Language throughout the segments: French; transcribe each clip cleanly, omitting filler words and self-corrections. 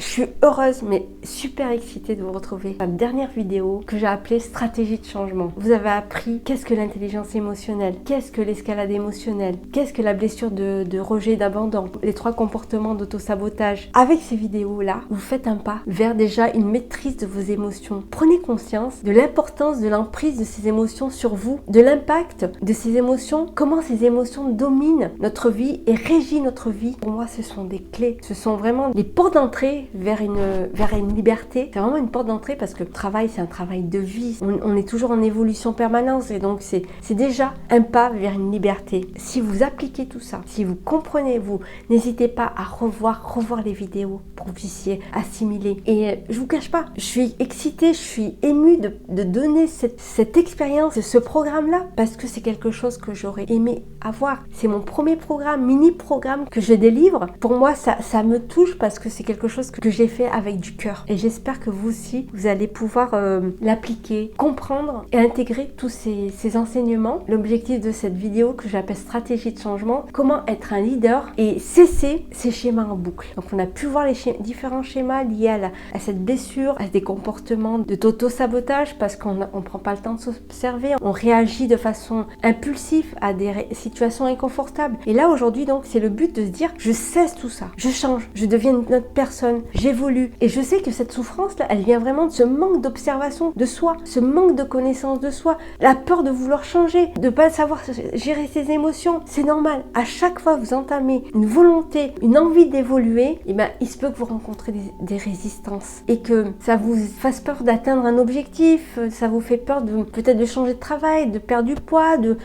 Je suis heureuse mais super excitée de vous retrouver. La dernière vidéo que j'ai appelée stratégie de changement. Vous avez appris qu'est-ce que l'intelligence émotionnelle, qu'est-ce que l'escalade émotionnelle, qu'est-ce que la blessure de rejet, d'abandon, les 3 comportements d'auto-sabotage. Avec ces vidéos-là, vous faites un pas vers déjà une maîtrise de vos émotions. Prenez conscience de l'importance de l'emprise de ces émotions sur vous, de l'impact de ces émotions, comment ces émotions dominent notre vie et régissent notre vie. Pour moi, ce sont des clés, ce sont vraiment des portes d'entrée vers une liberté. C'est vraiment une porte d'entrée parce que le travail, c'est un travail de vie. On est toujours en évolution permanente et donc c'est déjà un pas vers une liberté. Si vous appliquez tout ça, si vous comprenez, vous n'hésitez pas à revoir les vidéos pour que vous puissiez assimiler. Et je vous cache pas, je suis excitée, je suis émue de donner cette expérience, ce programme-là, parce que c'est quelque chose que j'aurais aimé avoir. C'est mon premier programme, mini-programme que je délivre. Pour moi, ça me touche parce que c'est quelque chose que j'ai fait avec du cœur. Et j'espère que vous aussi, vous allez pouvoir l'appliquer, comprendre et intégrer tous ces enseignements. L'objectif de cette vidéo que j'appelle stratégie de changement, comment être un leader et cesser ces schémas en boucle. Donc on a pu voir les différents schémas liés à cette blessure, à des comportements d'auto-sabotage parce qu'on ne prend pas le temps de s'observer, on réagit de façon impulsive à des situations inconfortables. Et là aujourd'hui donc c'est le but de se dire je cesse tout ça, je change, je deviens une autre personne, j'évolue. Et je sais que cette souffrance là, elle vient vraiment de ce manque d'observation de soi, ce manque de connaissance de soi, la peur de vouloir changer, de pas savoir gérer ses émotions. C'est normal. À chaque fois que vous entamez une volonté, une envie d'évoluer, et ben il se peut que vous rencontrez des résistances et que ça vous fasse peur d'atteindre un objectif, ça vous fait peur peut-être de changer de travail, de perdre du poids, de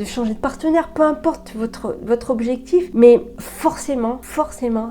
changer de partenaire, peu importe votre objectif, mais forcément,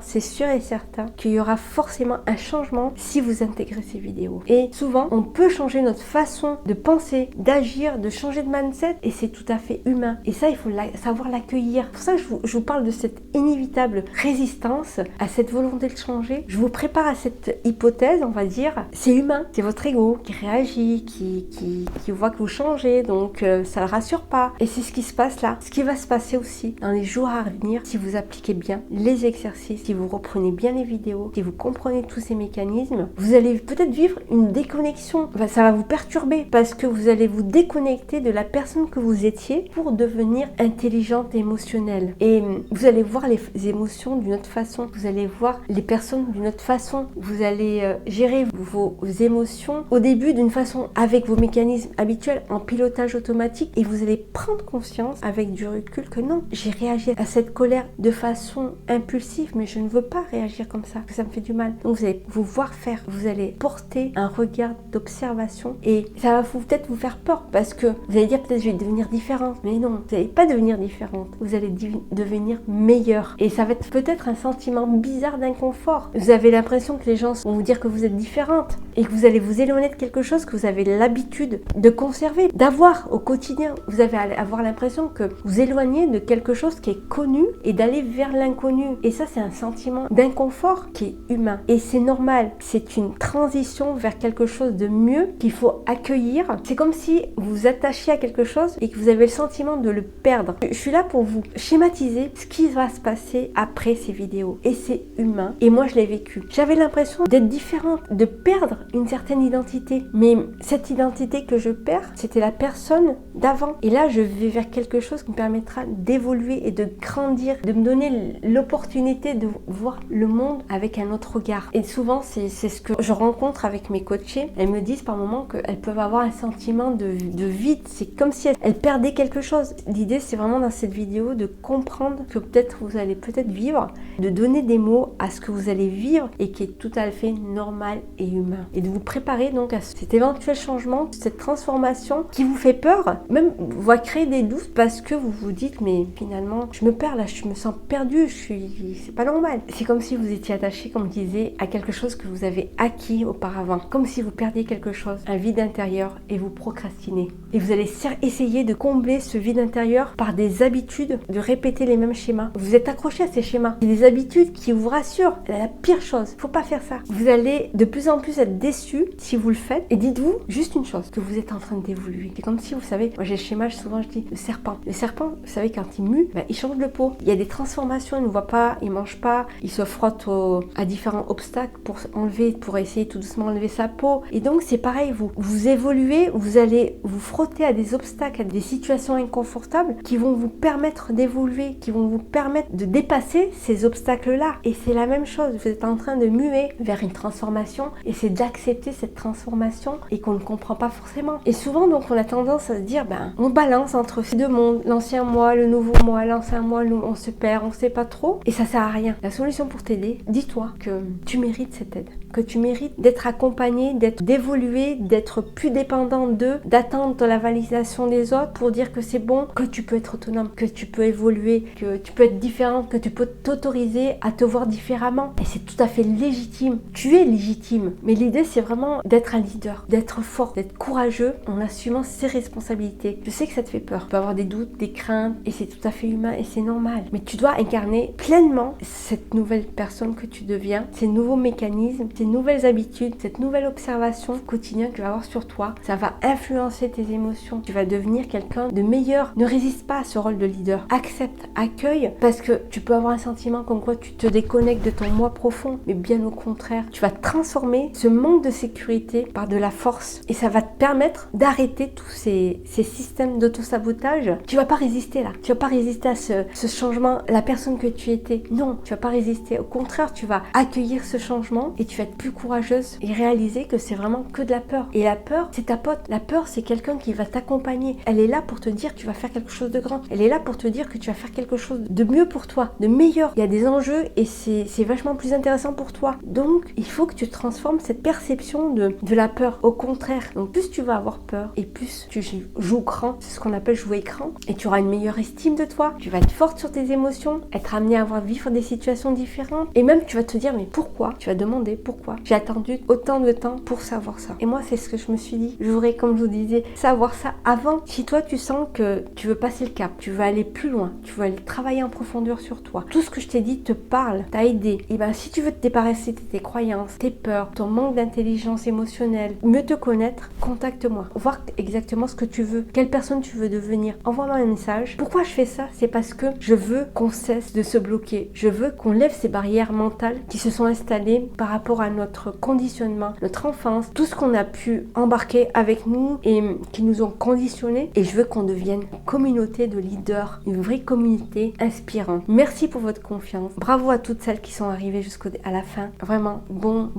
c'est sûr et certain qu'il y aura forcément un changement si vous intégrez ces vidéos. Et souvent, on peut changer notre façon de penser, d'agir, de changer de mindset et c'est tout à fait humain. Et ça, il faut savoir l'accueillir. Pour ça, je vous parle de cette inévitable résistance à cette volonté de changer. Je vous prépare à cette hypothèse, on va dire, c'est humain, c'est votre ego qui réagit, qui voit que vous changez, donc ça le rassure pas. Et c'est ce qui se passe là. Ce qui va se passer aussi dans les jours à venir, si vous appliquez bien les exercices, si vous reprenez bien les vidéos, si vous comprenez tous ces mécanismes, vous allez peut-être vivre une déconnexion. Enfin, ça va vous perturber parce que vous allez vous déconnecter de la personne que vous étiez pour devenir intelligente et émotionnelle. Et vous allez voir les émotions d'une autre façon. Vous allez voir les personnes d'une autre façon. Vous allez gérer vos émotions au début d'une façon avec vos mécanismes habituels en pilotage automatique et vous allez prendre conscience avec du recul que non, j'ai réagi à cette colère de façon impulsive mais je ne veux pas réagir comme ça, que ça me fait du mal. Donc vous allez vous voir faire, vous allez porter un regard d'observation et ça va peut-être vous faire peur parce que vous allez dire peut-être je vais devenir différente, mais non, vous n'allez pas devenir différente, vous allez devenir meilleure et ça va être peut-être un sentiment bizarre d'inconfort. Vous avez l'impression que les gens vont vous dire que vous êtes différente et que vous allez vous éloigner de quelque chose que vous avez l'habitude de conserver, d'avoir au quotidien. Vous allez avoir l'impression que vous éloignez de quelque chose qui est connu et d'aller vers l'inconnu. Et ça, c'est un sentiment d'inconfort qui est humain. Et c'est normal. C'est une transition vers quelque chose de mieux qu'il faut accueillir. C'est comme si vous vous attachiez à quelque chose et que vous avez le sentiment de le perdre. Je suis là pour vous schématiser ce qui va se passer après ces vidéos. Et c'est humain. Et moi, je l'ai vécu. J'avais l'impression d'être différente, de perdre une certaine identité. Mais cette identité que je perds, c'était la personne d'avant. Et là, je vais vers quelque chose qui me permettra d'évoluer et de grandir, de me donner l'opportunité de voir le monde avec un autre regard. Et souvent, c'est ce que je rencontre avec mes coachés. Elles me disent par moments qu'elles peuvent avoir un sentiment de vide. C'est comme si elles perdaient quelque chose. L'idée, c'est vraiment dans cette vidéo de comprendre que peut-être vous allez vivre, de donner des mots à ce que vous allez vivre et qui est tout à fait normal et humain. Et de vous préparer donc à cet éventuel changement, cette transformation qui vous fait peur, même va créer des doutes parce que vous vous dites mais finalement je me perds là, je me sens perdue, c'est pas normal. C'est comme si vous étiez attaché, comme je disais, à quelque chose que vous avez acquis auparavant, comme si vous perdiez quelque chose, un vide intérieur et vous procrastinez. Et vous allez essayer de combler ce vide intérieur par des habitudes, de répéter les mêmes schémas. Vous êtes accroché à ces schémas. C'est des habitudes qui vous rassurent. La pire chose, faut pas faire ça. Vous allez de plus en plus être être déçu si vous le faites. Et dites-vous juste une chose, que vous êtes en train d'évoluer. C'est comme si, vous savez, moi j'ai le schéma, souvent je dis le serpent. Le serpent, vous savez, quand il mue, il change de peau. Il y a des transformations, il ne voit pas, il ne mange pas, il se frotte à différents obstacles pour essayer tout doucement enlever sa peau. Et donc c'est pareil, vous évoluez, vous allez vous frotter à des obstacles, à des situations inconfortables qui vont vous permettre d'évoluer, qui vont vous permettre de dépasser ces obstacles-là. Et c'est la même chose, vous êtes en train de muer vers une transformation et c'est d'accepter cette transformation et qu'on ne comprend pas forcément. Et souvent donc on a tendance à se dire, on balance entre ces deux mondes, l'ancien moi, le nouveau moi, l'ancien moi, on se perd, on sait pas trop et ça sert à rien. La solution pour t'aider, dis-toi que tu mérites cette aide, que tu mérites d'être accompagné, d'évoluer, d'être plus dépendant d'eux, d'attendre la validation des autres pour dire que c'est bon, que tu peux être autonome, que tu peux évoluer, que tu peux être différent, que tu peux t'autoriser à te voir différemment. Et c'est tout à fait légitime. Tu es légitime. Mais l'idée, c'est vraiment d'être un leader, d'être fort, d'être courageux en assumant ses responsabilités. Je sais que ça te fait peur. Tu peux avoir des doutes, des craintes, et c'est tout à fait humain et c'est normal. Mais tu dois incarner pleinement cette nouvelle personne que tu deviens, ces nouveaux mécanismes, ces nouvelles habitudes, cette nouvelle observation quotidienne que tu vas avoir sur toi. Ça va influencer tes émotions. Tu vas devenir quelqu'un de meilleur. Ne résiste pas à ce rôle de leader. Accepte, accueille, parce que tu peux avoir un sentiment comme quoi tu te déconnectes de ton moi profond, mais bien au contraire, tu vas transformer ce manque de sécurité par de la force et ça va te permettre d'arrêter tous ces systèmes d'auto-sabotage. Tu vas pas résister là. Tu vas pas résister à ce changement, la personne que tu étais. Non, tu vas pas résister. Au contraire, tu vas accueillir ce changement et tu vas être plus courageuse et réaliser que c'est vraiment que de la peur. Et la peur, c'est ta pote. La peur, c'est quelqu'un qui va t'accompagner. Elle est là pour te dire que tu vas faire quelque chose de grand. Elle est là pour te dire que tu vas faire quelque chose de mieux pour toi, de meilleur. Il y a des enjeux et c'est vachement plus intéressant pour toi. Donc, il faut que tu transformes cette perception de la peur. Au contraire. Donc, plus tu vas avoir peur et plus tu joues grand, c'est ce qu'on appelle jouer grand, et tu auras une meilleure estime de toi. Tu vas être forte sur tes émotions, être amené à vivre des situations différentes. Et même, tu vas te dire, mais pourquoi? Tu vas demander pourquoi. J'ai attendu autant de temps pour savoir ça. Et moi, c'est ce que je me suis dit. Je voudrais, comme je vous disais, savoir ça avant. Si toi, tu sens que tu veux passer le cap, tu veux aller plus loin, tu veux aller travailler en profondeur sur toi, tout ce que je t'ai dit te parle, t'a aidé, et si tu veux te débarrasser de tes croyances, tes peurs, ton manque d'intelligence émotionnelle, mieux te connaître, contacte-moi. Voir exactement ce que tu veux, quelle personne tu veux devenir. Envoie-moi un message. Pourquoi je fais ça? C'est parce que je veux qu'on cesse de se bloquer. Je veux qu'on lève ces barrières mentales qui se sont installées par rapport à notre conditionnement, notre enfance, tout ce qu'on a pu embarquer avec nous et qui nous ont conditionnés. Et je veux qu'on devienne une communauté de leaders, une vraie communauté inspirante. Merci pour votre confiance. Bravo à toutes celles qui sont arrivées jusqu'à la fin. Vraiment, bon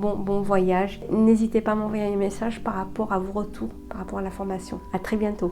voyage. N'hésitez pas à m'envoyer un message par rapport à vos retours, par rapport à la formation. À très bientôt.